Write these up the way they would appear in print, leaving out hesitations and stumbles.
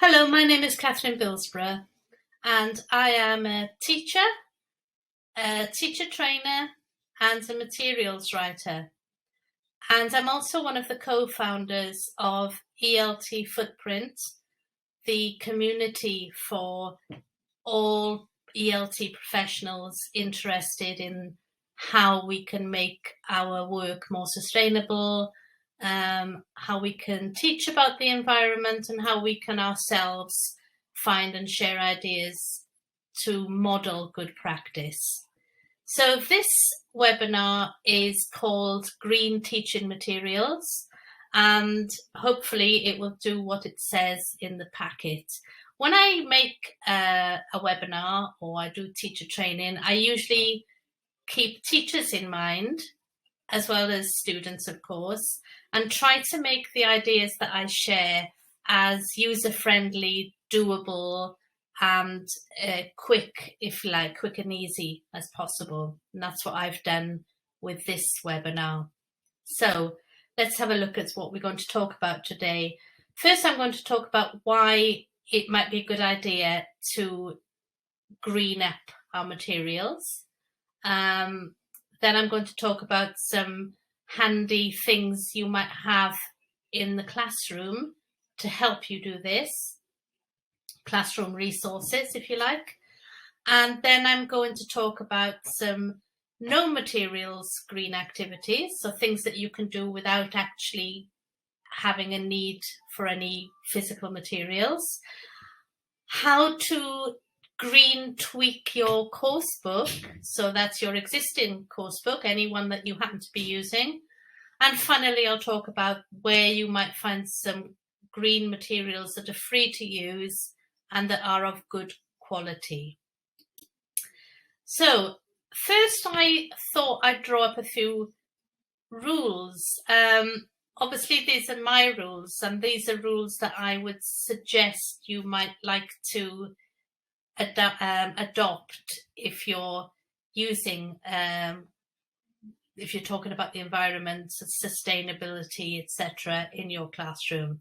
Hello, my name is Kath Bilsborough and I am a teacher trainer and a materials writer. And I'm also one of the co-founders of ELT Footprint, the community for all ELT professionals interested in how we can make our work more sustainable, how we can teach about the environment, and how we can ourselves find and share ideas to model good practice. So this webinar is called Green Teaching Materials, and hopefully it will do what it says in the packet. When I make a webinar or I do teacher training, I usually keep teachers in mind, as well as students, of course, and try to make the ideas that I share as user-friendly, doable, and quick, if you like, quick and easy as possible. And that's what I've done with this webinar. So let's have a look at what we're going to talk about today. First, I'm going to talk about why it might be a good idea to green up our materials. Then I'm going to talk about some handy things you might have in the classroom to help you do this, classroom resources, if you like. And then I'm going to talk about some no materials green activities, so things that you can do without actually having a need for any physical materials. How to green tweak your course book, so that's your existing course book, any one that you happen to be using. And finally, I'll talk about where you might find some green materials that are free to use and that are of good quality. So first, I thought I'd draw up a few rules. Obviously, these are my rules, and these are rules that I would suggest you might like to adopt if you're using, if you're talking about the environment, sustainability, etc. in your classroom.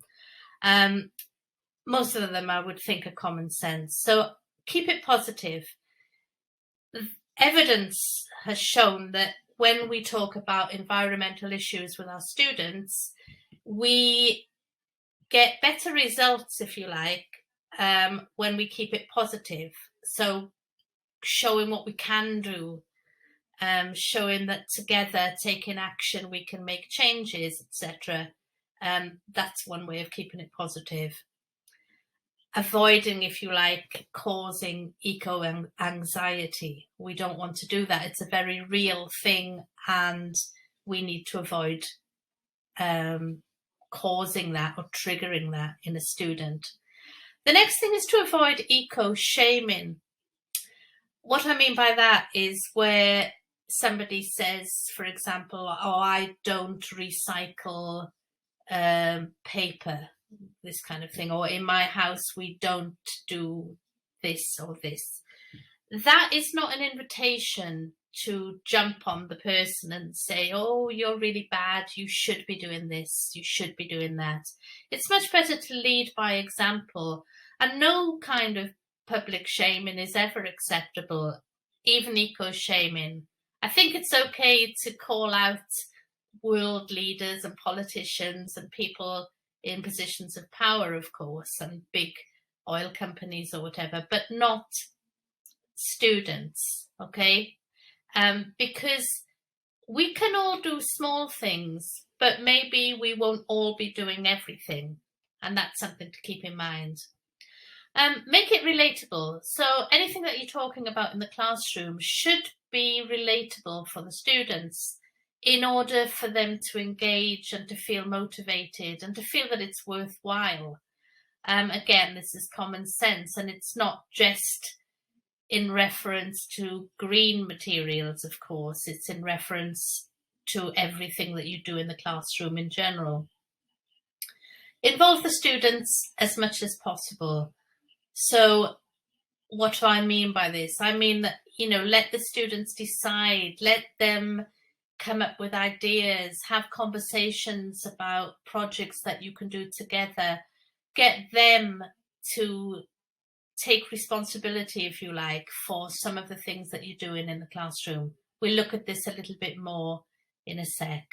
Most of them I would think are common sense. So keep it positive. Evidence has shown that when we talk about environmental issues with our students, we get better results, if you like, when we keep it positive. So showing what we can do, showing that together, taking action, we can make changes, etc. That's one way of keeping it positive. Avoiding, if you like, causing eco-anxiety. We don't want to do that. It's a very real thing, and we need to avoid causing that or triggering that in a student. The next thing is to avoid eco-shaming. What I mean by that is where somebody says, for example, oh, I don't recycle paper, this kind of thing, or in my house we don't do this or this. That is not an invitation to jump on the person and say, oh, you're really bad, you should be doing this, you should be doing that. It's much better to lead by example, and no kind of public shaming is ever acceptable, even eco-shaming. I think it's okay to call out world leaders and politicians and people in positions of power, of course, and big oil companies or whatever, but not students, okay? Because we can all do small things, but maybe we won't all be doing everything, and that's something to keep in mind. Make it relatable. So anything that you're talking about in the classroom should be relatable for the students in order for them to engage and to feel motivated and to feel that it's worthwhile. Again, this is common sense, and it's not just in reference to green materials, of course. It's in reference to everything that you do in the classroom in general. Involve the students as much as possible. So what do I mean by this? I mean that, let the students decide, let them come up with ideas, have conversations about projects that you can do together, get them to take responsibility, if you like, for some of the things that you're doing in the classroom. We'll look at this a little bit more in a sec.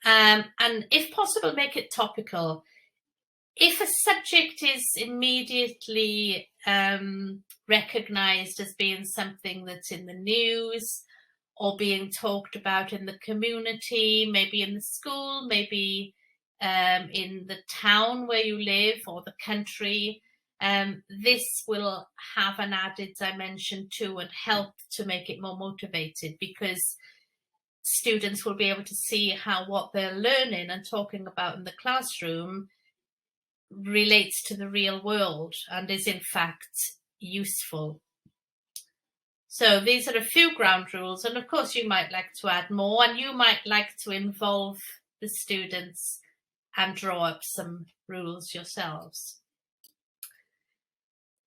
And if possible, make it topical. If a subject is immediately recognised as being something that's in the news or being talked about in the community, maybe in the school, maybe in the town where you live or the country, this will have an added dimension too and help to make it more motivated, because students will be able to see how what they're learning and talking about in the classroom relates to the real world and is in fact useful. So these are a few ground rules, and of course you might like to add more, and you might like to involve the students and draw up some rules yourselves.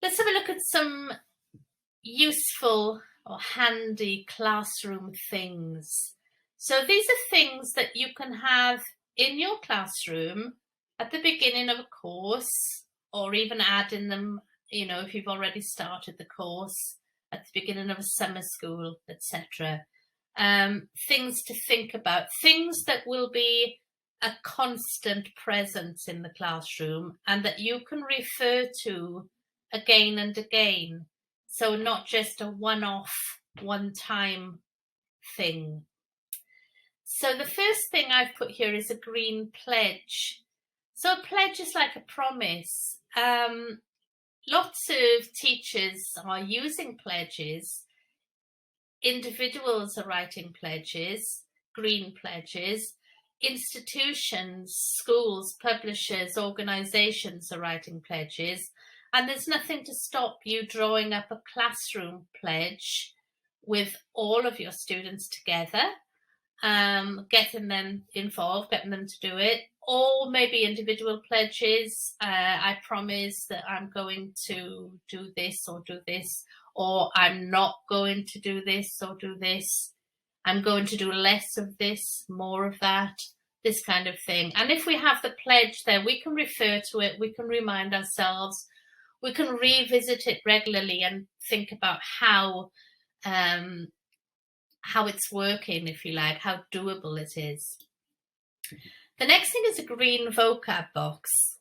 Let's have a look at some useful or handy classroom things. So these are things that you can have in your classroom at the beginning of a course, or even add in them, you know, if you've already started the course, at the beginning of a summer school, etc. Things to think about, things that will be a constant presence in the classroom and that you can refer to again and again. So not just a one-off, one-time thing. So the first thing I've put here is a green pledge. So a pledge is like a promise. Lots of teachers are using pledges. Individuals are writing pledges, green pledges. Institutions, schools, publishers, organisations are writing pledges. And there's nothing to stop you drawing up a classroom pledge with all of your students together, getting them involved, getting them to do it, or maybe individual pledges. I promise that I'm going to do this or do this, or I'm not going to do this or do this. I'm going to do less of this, more of that, this kind of thing. And if we have the pledge there, we can refer to it, we can remind ourselves, we can revisit it regularly and think about how it's working, if you like, how doable it is. The next thing is a green vocab box.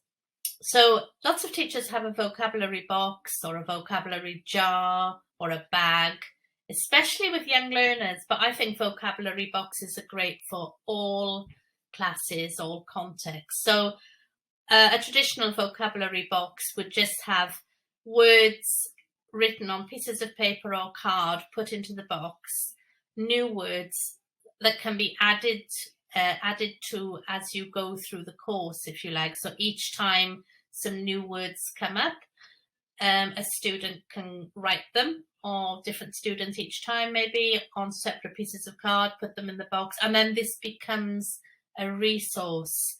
So lots of teachers have a vocabulary box or a vocabulary jar or a bag, especially with young learners, but I think vocabulary boxes are great for all classes, all contexts. So a traditional vocabulary box would just have words written on pieces of paper or card put into the box, new words that can be added to as you go through the course, if you like. So each time some new words come up, a student can write them, or different students each time, maybe on separate pieces of card, put them in the box, and then this becomes a resource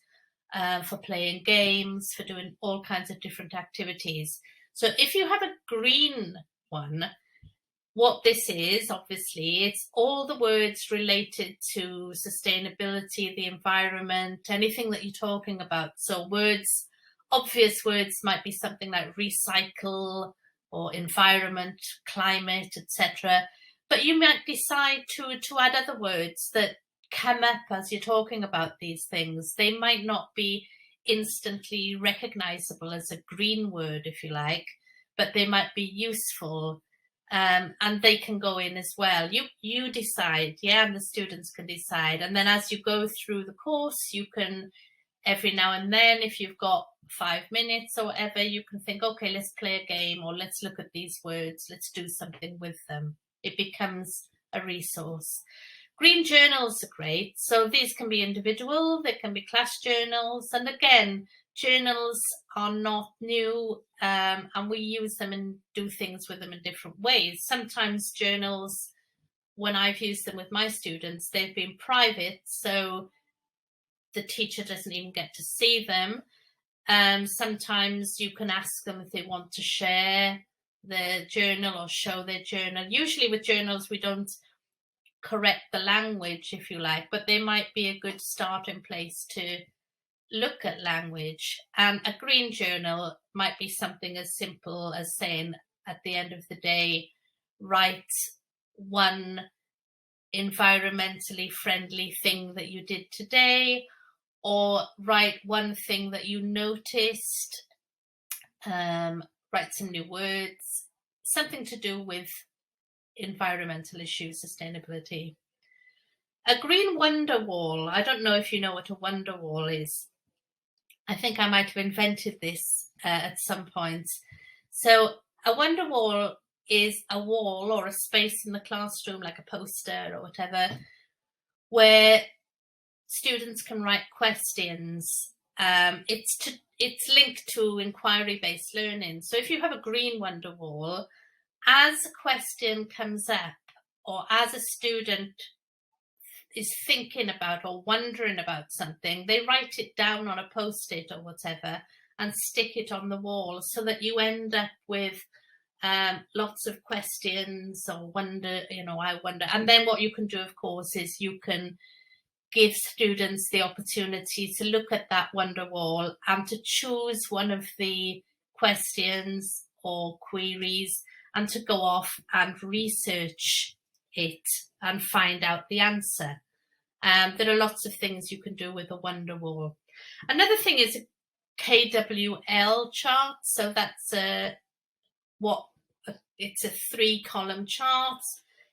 for playing games, for doing all kinds of different activities. So if you have a green one, what this is, obviously, it's all the words related to sustainability, the environment, anything that you're talking about. So words, obvious words might be something like recycle or environment, climate, etc. But you might decide to add other words that come up as you're talking about these things. They might not be instantly recognizable as a green word, if you like, but they might be useful, and they can go in as well. You decide, yeah, and the students can decide. And then as you go through the course, you can, every now and then, if you've got 5 minutes or whatever, you can think, okay, let's play a game, or let's look at these words, let's do something with them. It becomes a resource. Green journals are great. So these can be individual, they can be class journals. And again, journals are not new, and we use them and do things with them in different ways. Sometimes journals, when I've used them with my students, they've been private, so the teacher doesn't even get to see them. Sometimes you can ask them if they want to share their journal or show their journal. Usually with journals, we don't correct the language, if you like, but they might be a good starting place to look at language. And a green journal might be something as simple as saying at the end of the day, write one environmentally friendly thing that you did today, or write one thing that you noticed, write some new words, something to do with environmental issues, sustainability. A green wonder wall. I don't know if you know what a wonder wall is. I think I might have invented this at some point. So a wonder wall is a wall or a space in the classroom, like a poster or whatever, where students can write questions. It's linked to inquiry-based learning. So if you have a green wonder wall, as a question comes up, or as a student is thinking about or wondering about something, they write it down on a post-it or whatever and stick it on the wall, so that you end up with lots of questions or wonder, I wonder. And then what you can do, of course, is you can give students the opportunity to look at that wonder wall and to choose one of the questions or queries and to go off and research it and find out the answer. There are lots of things you can do with a wonder wall. Another thing is a KWL chart. So that's it's a 3-column chart.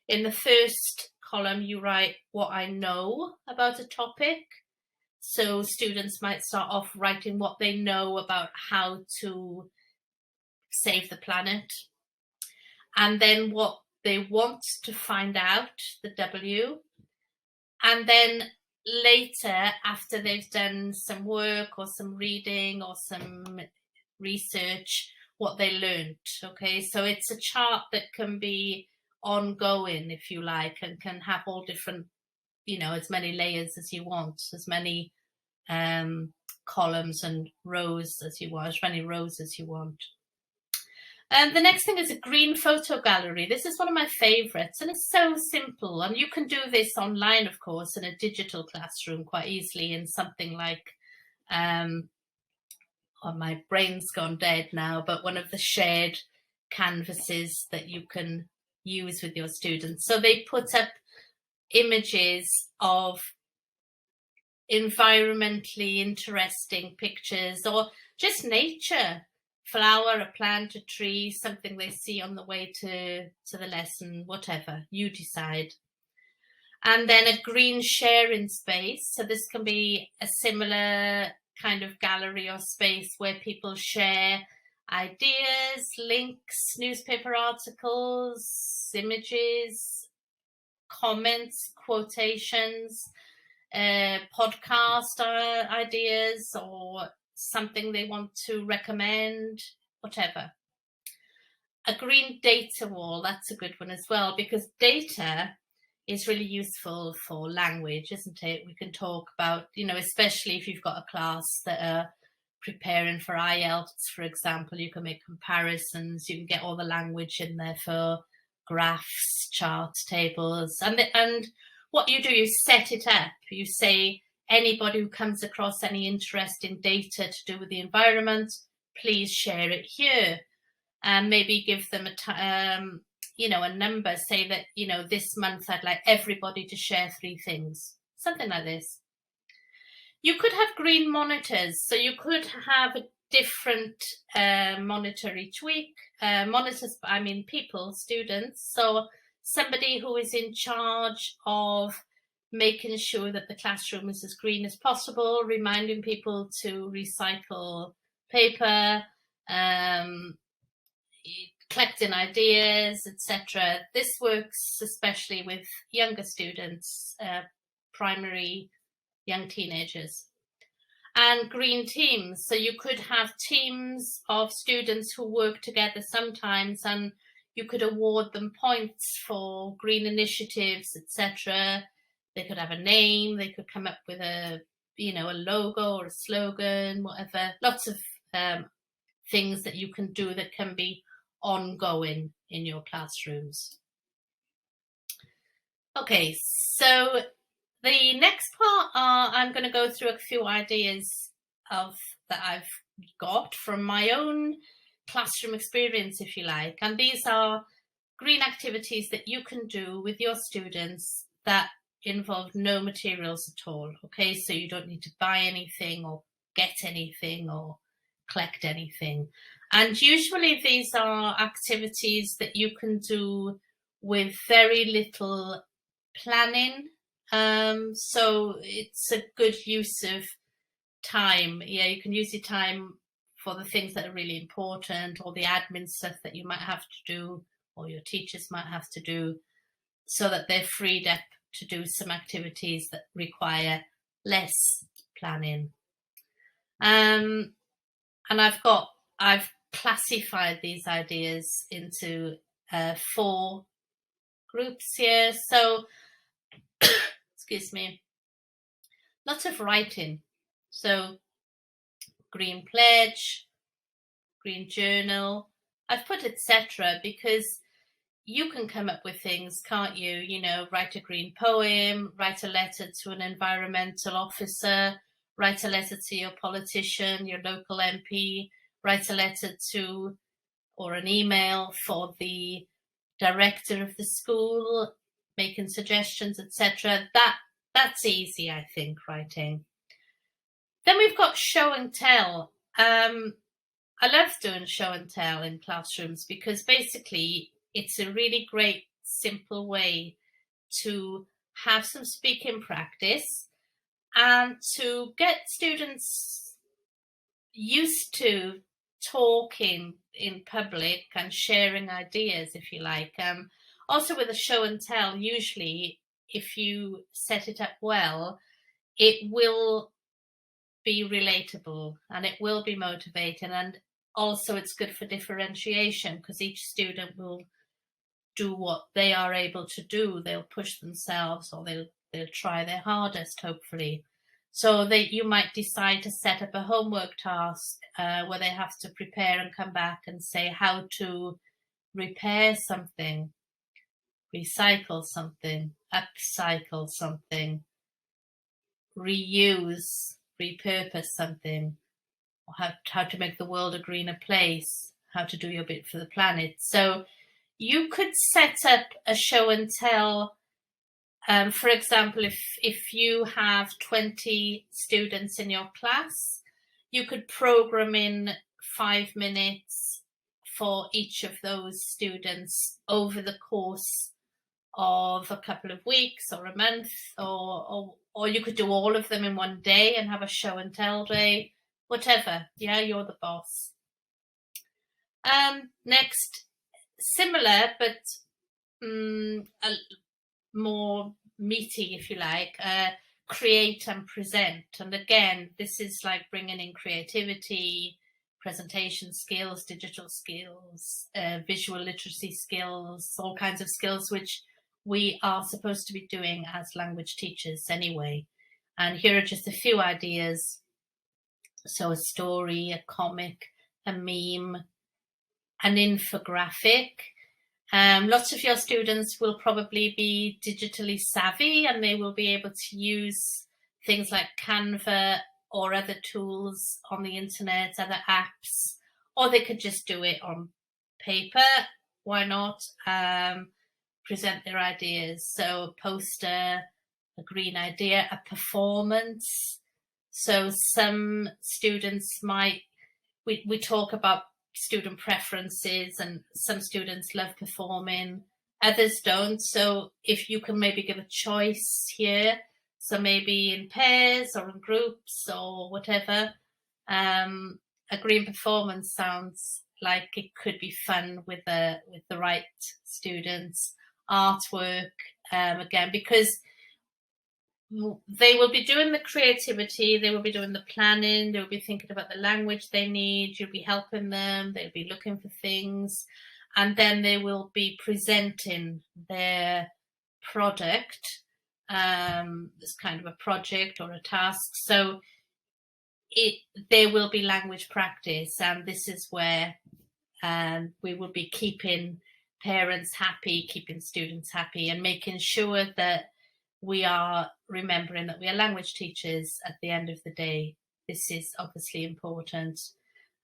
In the first column, you write what I know about a topic. So students might start off writing what they know about how to save the planet. And then what they want to find out, the W. And then later, after they've done some work or some reading or some research, what they learned. Okay, so it's a chart that can be ongoing, if you like, and can have all different, as many layers as you want, as many columns and rows as you want, as many rows as you want. The next thing is a green photo gallery. This is one of my favorites, and it's so simple. And you can do this online, of course, in a digital classroom quite easily in something like, my brain's gone dead now, but one of the shared canvases that you can use with your students. So they put up images of environmentally interesting pictures or just nature. Flower, a plant, a tree, something they see on the way to the lesson, whatever, you decide. And then a green sharing space. So this can be a similar kind of gallery or space where people share ideas, links, newspaper articles, images, comments, quotations, podcast ideas, or something they want to recommend, whatever. A green data wall, that's a good one as well, because data is really useful for language, isn't it? We can talk about, especially if you've got a class that are preparing for IELTS, for example, you can make comparisons, you can get all the language in there for graphs, charts, tables, and what you do, you set it up. You say, anybody who comes across any interesting data to do with the environment, please share it here. And maybe give them a number, say that, this month I'd like everybody to share 3 things, something like this. You could have green monitors. So you could have a different monitor each week. Monitors, I mean people, students. So somebody who is in charge of making sure that the classroom is as green as possible, reminding people to recycle paper, collecting ideas, etc. This works especially with younger students, primary young teenagers. And green teams. So you could have teams of students who work together sometimes, and you could award them points for green initiatives, etc. They could have a name, they could come up with a logo or a slogan, whatever. Lots of things that you can do that can be ongoing in your classrooms. Okay, so the next part, I'm going to go through a few ideas that I've got from my own classroom experience, if you like. And these are green activities that you can do with your students that involve no materials at all. Okay, so you don't need to buy anything or get anything or collect anything. And usually these are activities that you can do with very little planning. So it's a good use of time. Yeah, you can use your time for the things that are really important, or the admin stuff that you might have to do, or your teachers might have to do, so that they're freed up to do some activities that require less planning. And I've classified these ideas into 4 groups here. So, excuse me, lots of writing. So, green pledge, green journal. I've put etc. because you can come up with things, can't you? You know, write a green poem, write a letter to an environmental officer, write a letter to your politician, your local MP, write a letter to, or an email for the director of the school, making suggestions, etc. That's easy, I think, writing. Then we've got show and tell. I love doing show and tell in classrooms because basically it's a really great, simple way to have some speaking practice and to get students used to talking in public and sharing ideas, if you like. Also with a show and tell, usually if you set it up well, it will be relatable and it will be motivating, and also it's good for differentiation because each student will do what they are able to do. They'll push themselves, or they'll try their hardest, hopefully. So you might decide to set up a homework task where they have to prepare and come back and say how to repair something, recycle something, upcycle something, reuse, repurpose something, or how to make the world a greener place, how to do your bit for the planet. So you could set up a show and tell. For example, if you have 20 students in your class, you could program in 5 minutes for each of those students over the course of a couple of weeks or a month, or you could do all of them in one day and have a show and tell day, whatever. Yeah, you're the boss. Next, similar but more meaty, if you like, create and present. And again, this is like bringing in creativity, presentation skills, digital skills, visual literacy skills, all kinds of skills which we are supposed to be doing as language teachers anyway. And here are just a few ideas. So a story, a comic, a meme, an infographic. Lots of your students will probably be digitally savvy and they will be able to use things like Canva or other tools on the internet, other apps, or they could just do it on paper. Why not? Present their ideas. So a poster, a green idea, a performance. So some students might, we talk about student preferences, and some students love performing, others don't. So if you can maybe give a choice here, so maybe in pairs or in groups or whatever, a green performance sounds like it could be fun with the right students. Artwork, again, because they will be doing the creativity, they will be doing the planning, they will be thinking about the language they need, you'll be helping them, they'll be looking for things, and then they will be presenting their product as kind of a project or a task. So there will be language practice, and this is where we will be keeping parents happy, keeping students happy, and making sure that we are remembering that we are language teachers at the end of the day. this is obviously important.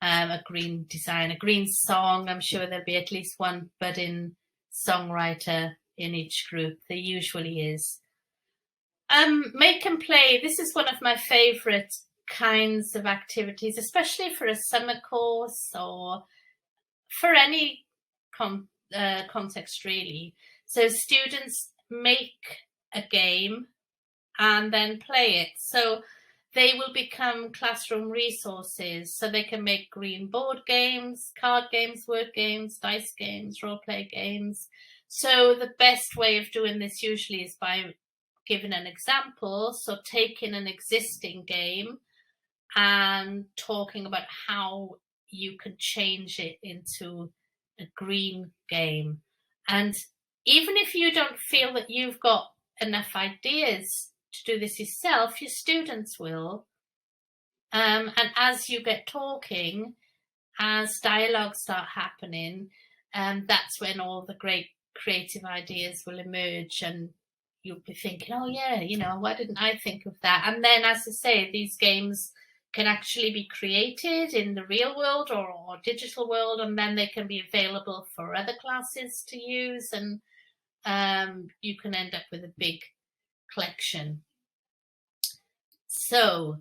A green design, a green song. I'm sure there'll be at least one budding songwriter in each group. There usually is. Make and play. This is one of my favourite kinds of activities, especially for a summer course or for any context really. So students make a game and then play it. So they will become classroom resources. So they can make green board games, card games, word games, dice games, role play games. So the best way of doing this usually is by giving an example. So taking an existing game and talking about how you can change it into a green game. And even if you don't feel that you've got enough ideas to do this yourself, your students will. And as you get talking, as dialogues start happening, that's when all the great creative ideas will emerge, and you'll be thinking, oh yeah, why didn't I think of that? And then, as I say, these games can actually be created in the real world or digital world, and then they can be available for other classes to use, and you can end up with a big collection. So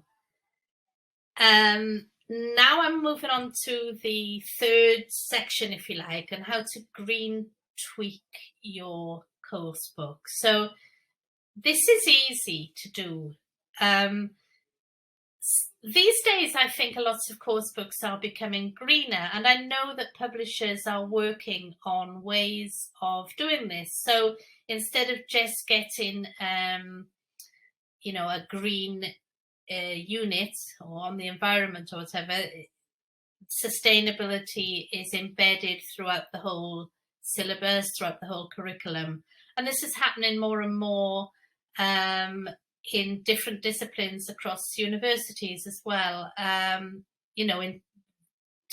now I'm moving on to the third section, if you like, and how to green tweak your course book. So this is easy to do. These days, I think a lot of course books are becoming greener, and I know that publishers are working on ways of doing this. So instead of just getting, a green unit or on the environment or whatever, sustainability is embedded throughout the whole syllabus, throughout the whole curriculum. And this is happening more and more in different disciplines across universities as well, in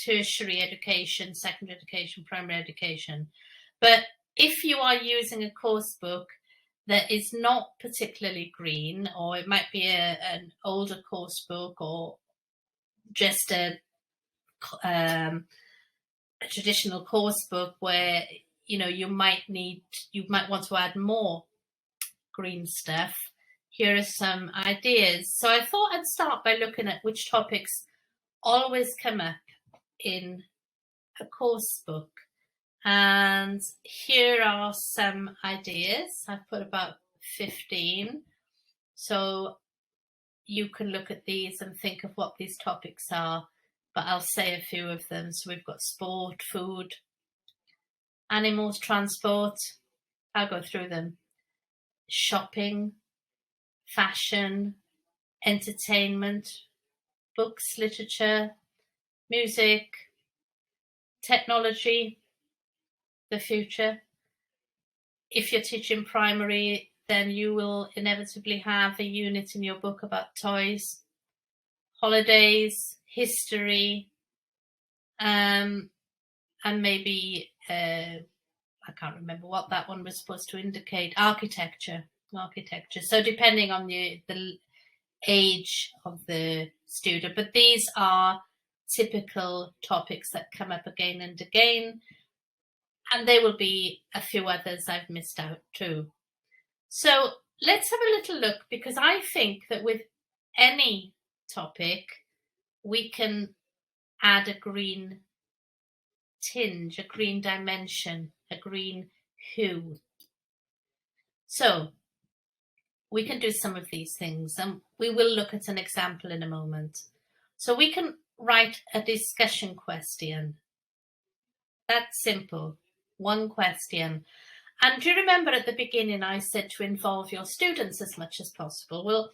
tertiary education, secondary education, primary education. But if you are using a course book that is not particularly green, or it might be an older course book, or just a traditional course book where you might want to add more green stuff, here are some ideas. So I thought I'd start by looking at which topics always come up in a course book. And here are some ideas. I've put about 15. So you can look at these and think of what these topics are, but I'll say a few of them. So we've got sport, food, animals, transport. I'll go through them. Shopping, fashion, entertainment, books, literature, music, technology, the future. If you're teaching primary, then you will inevitably have a unit in your book about toys, holidays, history, and maybe, I can't remember what that one was supposed to indicate, architecture. So depending on the age of the student, but these are typical topics that come up again and again, and there will be a few others I've missed out too. So let's have a little look, because I think that with any topic we can add a green tinge, a green dimension, a green hue. So we can do some of these things, and we will look at an example in a moment. So we can write a discussion question. That's simple, one question. And do you remember at the beginning I said to involve your students as much as possible? Well,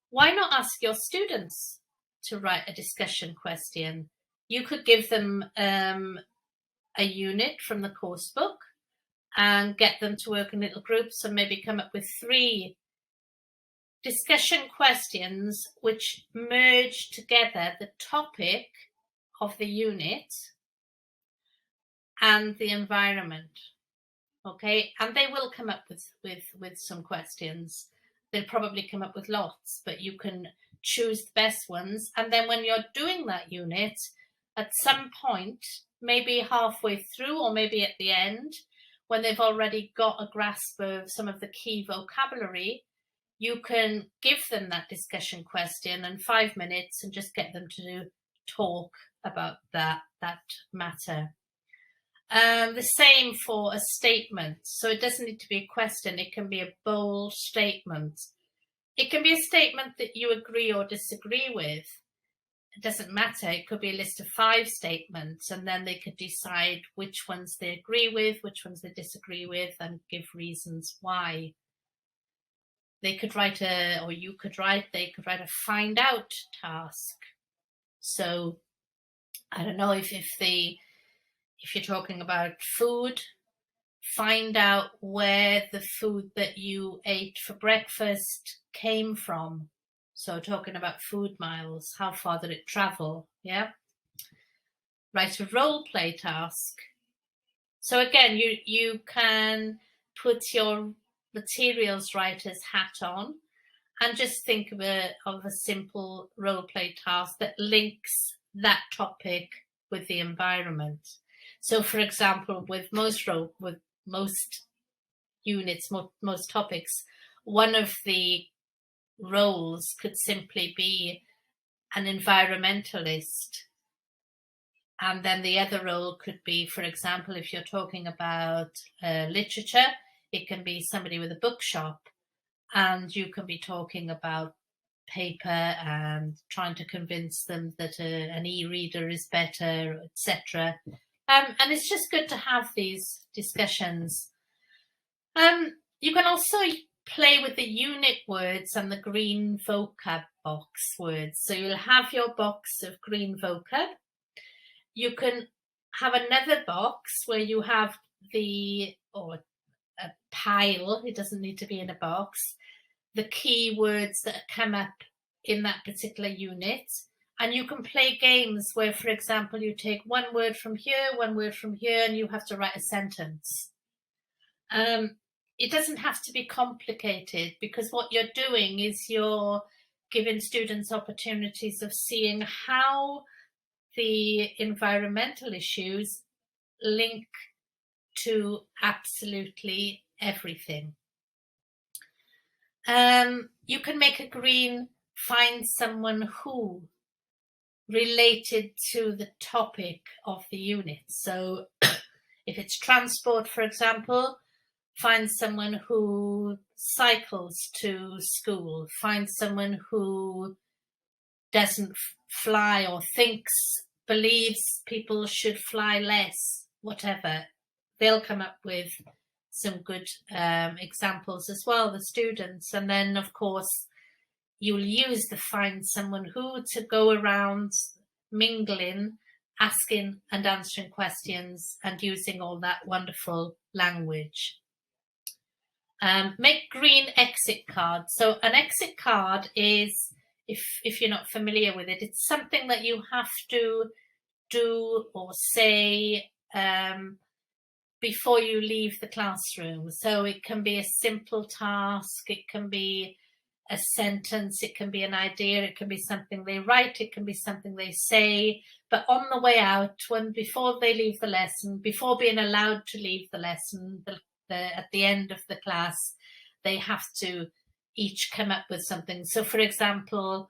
why not ask your students to write a discussion question? You could give them a unit from the course book and get them to work in little groups and maybe come up with 3 discussion questions which merge together the topic of the unit and the environment. Okay, and they will come up with some questions. They'll probably come up with lots, but you can choose the best ones. And then when you're doing that unit, at some point, maybe halfway through or maybe at the end, when they've already got a grasp of some of the key vocabulary, you can give them that discussion question in 5 minutes and just get them to talk about that matter. The same for a statement. So it doesn't need to be a question. It can be a bold statement. It can be a statement that you agree or disagree with. It doesn't matter. It could be a list of 5 statements, and then they could decide which ones they agree with, which ones they disagree with, and give reasons why. They could write they could write a find out task. So I don't know, if you're talking about food, find out where the food that you ate for breakfast came from. So talking about food miles, how far did it travel? Yeah. Write a role play task. So again, you can put your materials writer's hat on and just think of a simple role play task that links that topic with the environment. So for example, with most units, most topics, one of the roles could simply be an environmentalist. And then the other role could be, for example, if you're talking about literature, it can be somebody with a bookshop, and you can be talking about paper and trying to convince them that an e-reader is better, etc. And it's just good to have these discussions. You can also play with the unit words and the green vocab box words. So you'll have your box of green vocab. You can have another box where you have a pile, it doesn't need to be in a box, the key words that come up in that particular unit. And you can play games where, for example, you take one word from here, and you have to write a sentence. It doesn't have to be complicated, because what you're doing is you're giving students opportunities of seeing how the environmental issues link to absolutely everything. You can make a green find someone who related to the topic of the unit. So if it's transport, for example, find someone who cycles to school, find someone who doesn't fly or believes people should fly less, whatever. They'll come up with some good examples as well, the students. And then, of course, you'll use the find someone who to go around mingling, asking and answering questions and using all that wonderful language. Make green exit cards. So an exit card is, if you're not familiar with it, it's something that you have to do or say before you leave the classroom. So it can be a simple task, it can be a sentence, it can be an idea, it can be something they write, it can be something they say. But on the way out, before they leave the lesson, before being allowed to leave the lesson, at the end of the class, they have to each come up with something. So, for example,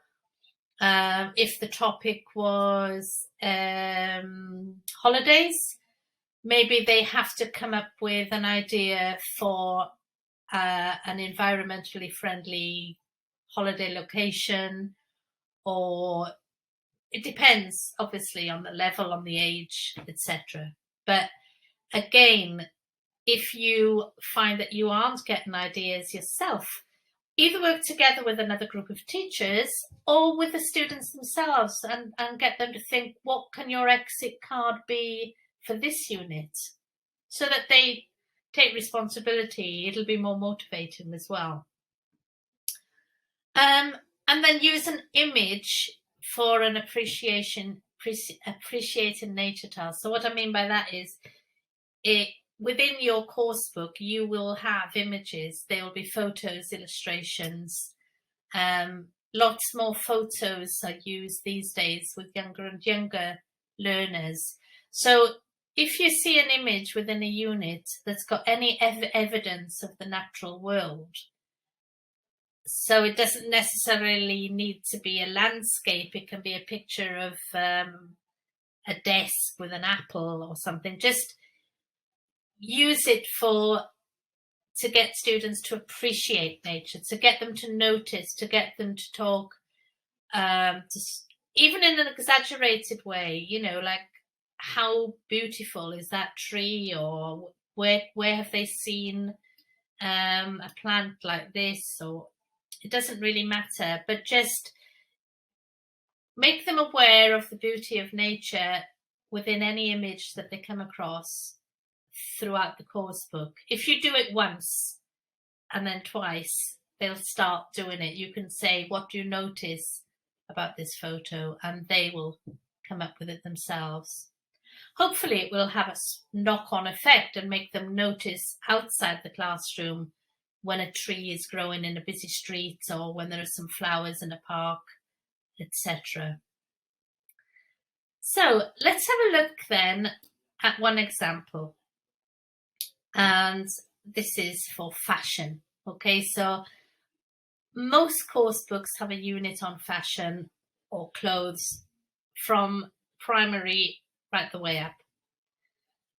if the topic was holidays, maybe they have to come up with an idea for an environmentally friendly holiday location, or it depends, obviously, on the level, on the age, etc. But again, if you find that you aren't getting ideas yourself, either work together with another group of teachers or with the students themselves and get them to think, what can your exit card be for this unit? So that they take responsibility. It'll be more motivating as well. And then use an image for an appreciating nature task. So what I mean by that is, within your course book, you will have images. There will be photos, illustrations. Lots more photos are used these days with younger and younger learners. So if you see an image within a unit that's got any evidence of the natural world, so it doesn't necessarily need to be a landscape, it can be a picture of a desk with an apple or something, just use it to get students to appreciate nature, to get them to notice, to get them to talk, even in an exaggerated way, like how beautiful is that tree, or where have they seen a plant like this, or it doesn't really matter, but just make them aware of the beauty of nature within any image that they come across throughout the course book. If you do it once and then twice, they'll start doing it. You can say, what do you notice about this photo? And they will come up with it themselves. Hopefully it will have a knock-on effect and make them notice outside the classroom when a tree is growing in a busy street, or when there are some flowers in a park, etc. So let's have a look then at one example. And this is for fashion. Okay, so most course books have a unit on fashion or clothes from primary right the way up.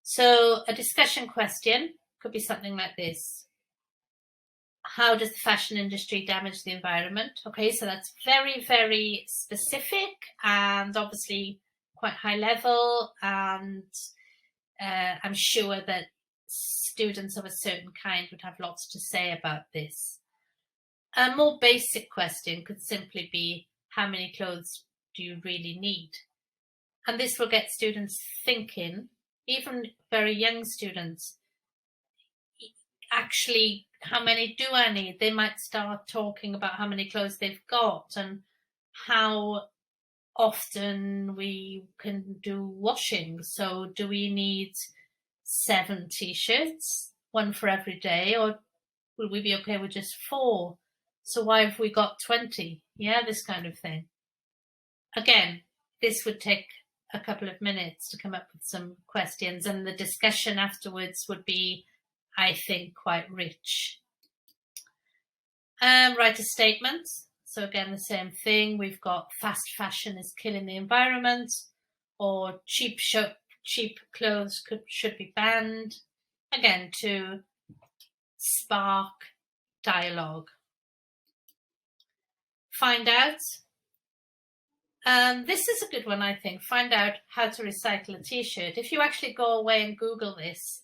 So a discussion question could be something like this. How does the fashion industry damage the environment? Okay, so that's very, very specific and obviously quite high level, and I'm sure that students of a certain kind would have lots to say about this. A more basic question could simply be, how many clothes do you really need? And this will get students thinking, even very young students. Actually, how many do I need? They might start talking about how many clothes they've got and how often we can do washing. So do we need 7 t-shirts, 1 for every day, or will we be okay with just 4? So why have we got 20? Yeah, this kind of thing. Again, this would take a couple of minutes to come up with some questions, and the discussion afterwards would be, I think, quite rich. Write a statement. So again, the same thing. We've got fast fashion is killing the environment, or cheap clothes should be banned. Again, to spark dialogue. Find out. This is a good one, I think. Find out how to recycle a t-shirt. If you actually go away and Google this,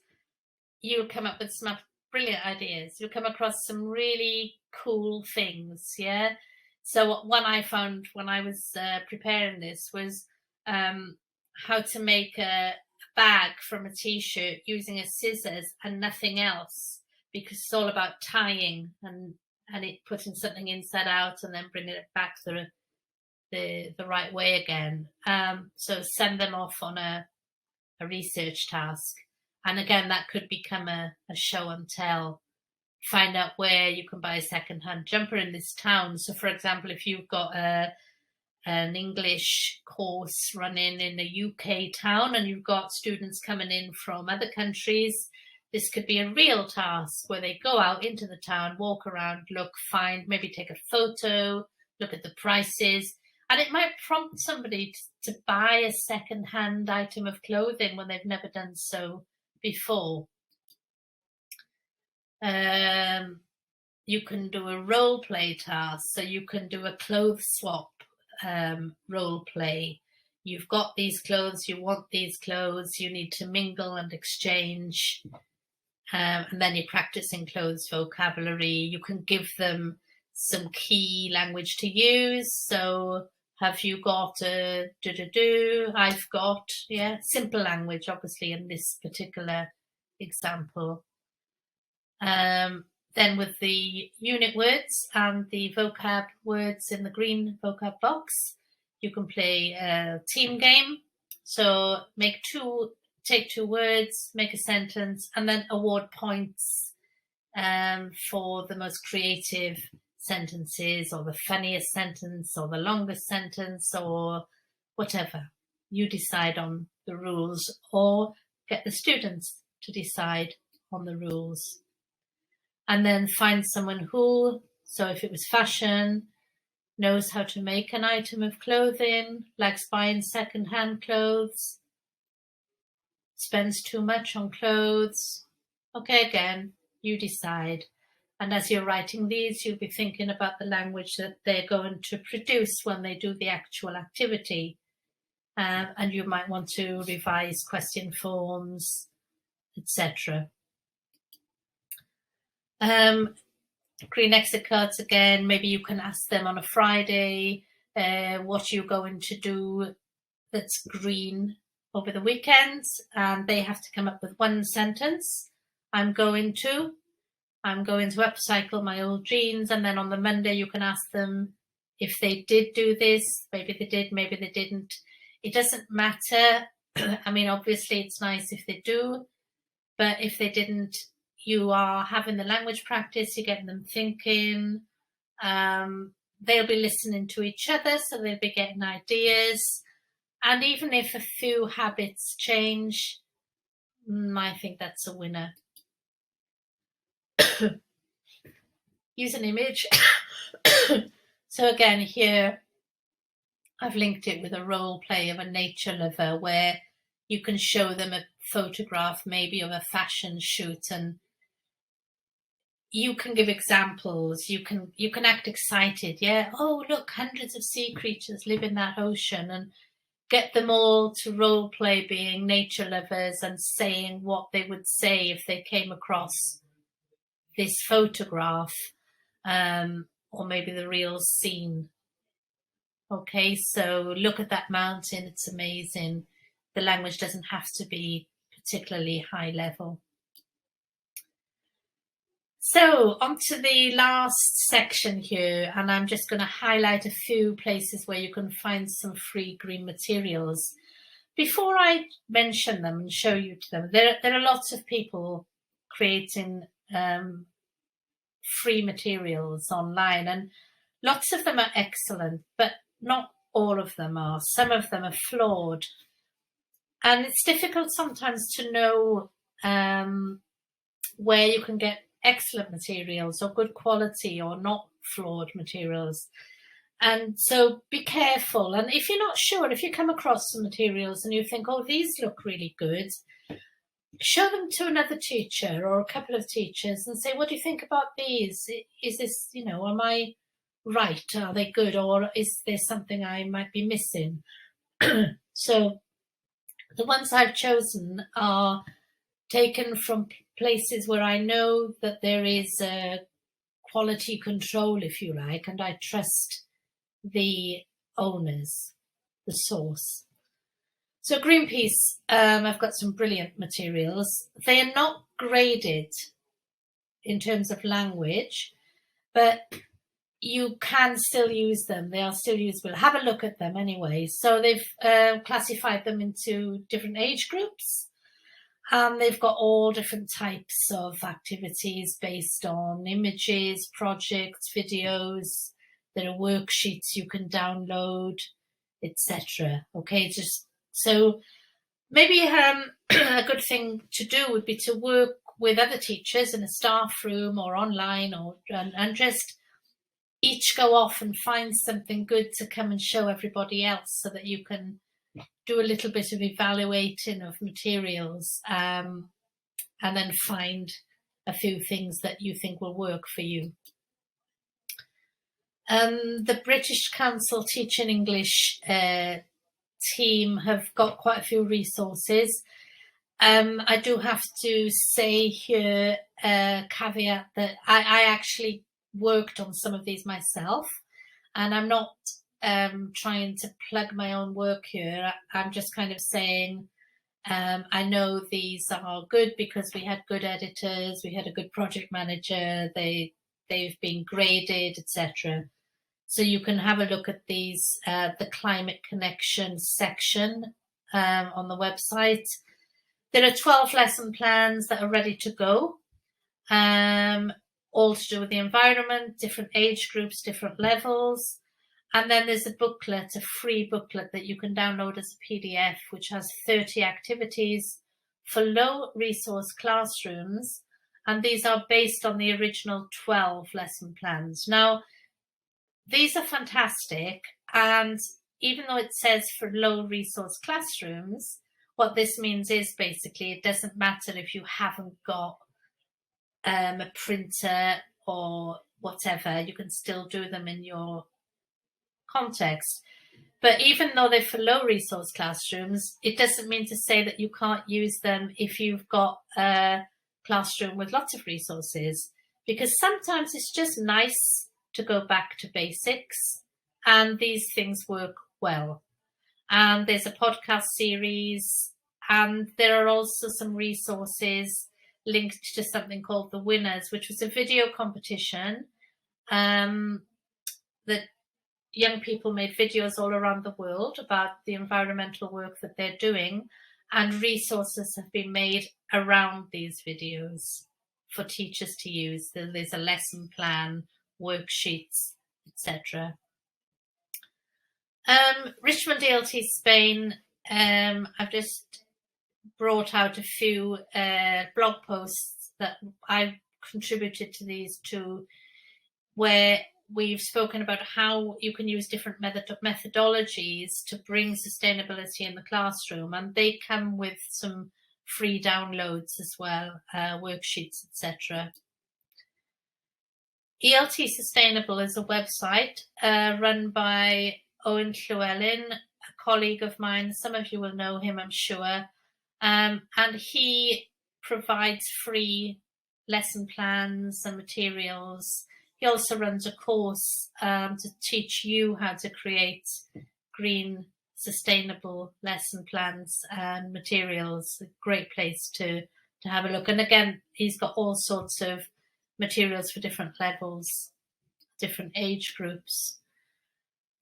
you'll come up with some brilliant ideas. You'll come across some really cool things, yeah? So one I found when I was preparing this was how to make a bag from a t-shirt using a scissors and nothing else, because it's all about tying and it putting something inside out and then bringing it back the right way again. So send them off on a research task. And again, that could become a show and tell. Find out where you can buy a second-hand jumper in this town. So, for example, if you've got an English course running in a UK town and you've got students coming in from other countries, this could be a real task where they go out into the town, walk around, look, find, maybe take a photo, look at the prices. And it might prompt somebody to buy a second-hand item of clothing when they've never done so before. You can do a role play task, so you can do a clothes swap role play. You've got these clothes, you want these clothes, you need to mingle and exchange, and then you're practicing clothes vocabulary. You can give them some key language to use. So have you got a do? I've got, yeah, simple language, obviously, in this particular example. Then with the unit words and the vocab words in the green vocab box, you can play a team game. So take 2 words, make a sentence, and then award points for the most creative sentences, or the funniest sentence, or the longest sentence, or whatever. You decide on the rules, or get the students to decide on the rules. And then find someone who, so if it was fashion, knows how to make an item of clothing, likes buying second-hand clothes, spends too much on clothes. Okay, again, you decide. And as you're writing these, you'll be thinking about the language that they're going to produce when they do the actual activity. And you might want to revise question forms, etc. Green exit cards again. Maybe you can ask them on a Friday what you're going to do that's green over the weekends, and they have to come up with one sentence. I'm going to upcycle my old jeans. And then on the Monday you can ask them if they did do this. Maybe they did, maybe they didn't. It doesn't matter. I mean, obviously it's nice if they do, but if they didn't, you are having the language practice, you're getting them thinking. They'll be listening to each other, so they'll be getting ideas. And even if a few habits change, I think that's a winner. Use an image. So again, here I've linked it with a role play of a nature lover, where you can show them a photograph maybe of a fashion shoot, and you can give examples. You can act excited. Yeah. Oh, look, hundreds of sea creatures live in that ocean, and get them all to role play being nature lovers and saying what they would say if they came across this photograph, or maybe the real scene. Okay, so look at that mountain, it's amazing. The language doesn't have to be particularly high level. So on to the last section here, and I'm just going to highlight a few places where you can find some free green materials. Before I mention them and show you to them, there are lots of people creating free materials online, and lots of them are excellent, but not all of them are. Some of them are flawed, and it's difficult sometimes to know where you can get excellent materials or good quality or not flawed materials. And so be careful. And if you're not sure, if you come across some materials and you think, oh, these look really good, show them to another teacher or a couple of teachers and say, what do you think about these? Is this, am I right? Are they good? Or is there something I might be missing? So the ones I've chosen are taken from places where I know that there is a quality control, if you like, and I trust the owners, the source. So Greenpeace, I've got some brilliant materials. They are not graded in terms of language, but you can still use them. They are still usable. Have a look at them anyway. So they've classified them into different age groups. They've got all different types of activities based on images, projects, videos. There are worksheets you can download, etc. Okay, so maybe a good thing to do would be to work with other teachers in a staff room or online, and just each go off and find something good to come and show everybody else, so that you can do a little bit of evaluating of materials, and then find a few things that you think will work for you. The British Council Teaching English team have got quite a few resources. I do have to say here a caveat that I actually worked on some of these myself, and I'm not trying to plug my own work here. I'm just kind of saying I know these are good because we had good editors, we had a good project manager, they've been graded, etc. So you can have a look at these, the Climate Connection section on the website. There are 12 lesson plans that are ready to go. all to do with the environment, different age groups, different levels. And then there's a booklet, a free booklet that you can download as a PDF, which has 30 activities for low resource classrooms. And these are based on the original 12 lesson plans. Now, these are fantastic. And even though it says for low resource classrooms, what this means is basically it doesn't matter if you haven't got a printer or whatever, you can still do them in your context. But even though they're for low resource classrooms, it doesn't mean to say that you can't use them if you've got a classroom with lots of resources, because sometimes it's just nice to go back to basics, and these things work well. And there's a podcast series, and there are also some resources linked to something called The Winners, which was a video competition that young people made videos all around the world about the environmental work that they're doing, and resources have been made around these videos for teachers to use. There's a lesson plan, worksheets, etc. Richmond DLT Spain, I've just brought out a few blog posts that I contributed to these two, where we've spoken about how you can use different methodologies to bring sustainability in the classroom, and they come with some free downloads as well, worksheets, etc. Elt Sustainable is a website run by Owen Llewellyn, a colleague of mine. Some of you will know him, I'm sure. And he provides free lesson plans and materials. He also runs a course to teach you how to create green, sustainable lesson plans and materials. A great place to have a look. And again, he's got all sorts of materials for different levels, different age groups.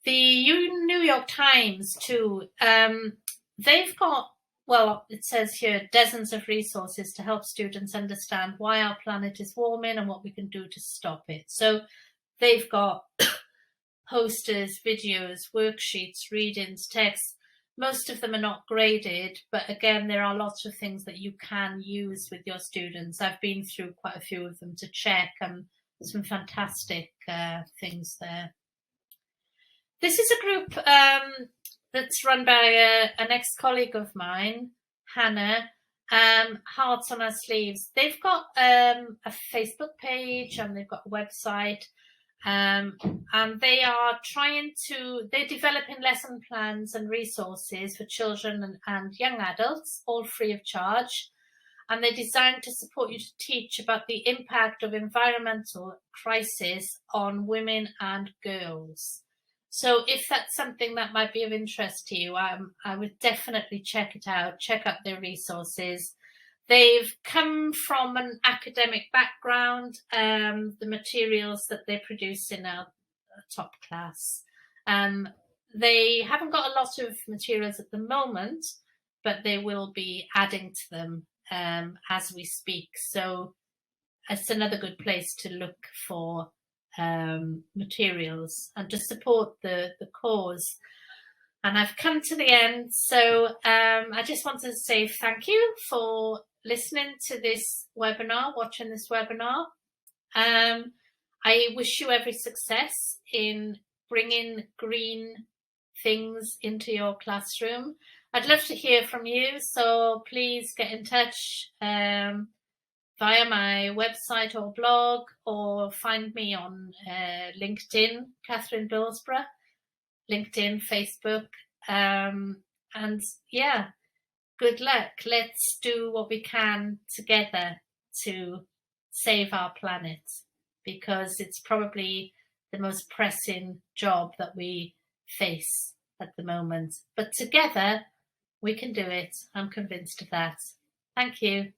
The New York Times too, they've got, well, it says here, dozens of resources to help students understand why our planet is warming and what we can do to stop it. So they've got posters, videos, worksheets, readings, texts. Most of them are not graded, but again, there are lots of things that you can use with your students. I've been through quite a few of them to check, and some fantastic things there. This is a group that's run by an ex-colleague of mine, Hannah, Hearts on Our Sleeves. They've got a Facebook page and they've got a website, and they are they're developing lesson plans and resources for children and young adults, all free of charge. And they're designed to support you to teach about the impact of environmental crisis on women and girls. So if that's something that might be of interest to you, I would definitely check it out, check out their resources. They've come from an academic background, the materials that they produce in a top class. They haven't got a lot of materials at the moment, but they will be adding to them as we speak. So it's another good place to look for materials and to support the cause. And I've come to the end, so I just want to say thank you for listening to this webinar, watching this webinar. I wish you every success in bringing green things into your classroom. I'd love to hear from you, so please get in touch via my website or blog, or find me on LinkedIn, Kath Bilsborough, LinkedIn, Facebook, and yeah, good luck. Let's do what we can together to save our planet, because it's probably the most pressing job that we face at the moment. But together we can do it. I'm convinced of that. Thank you.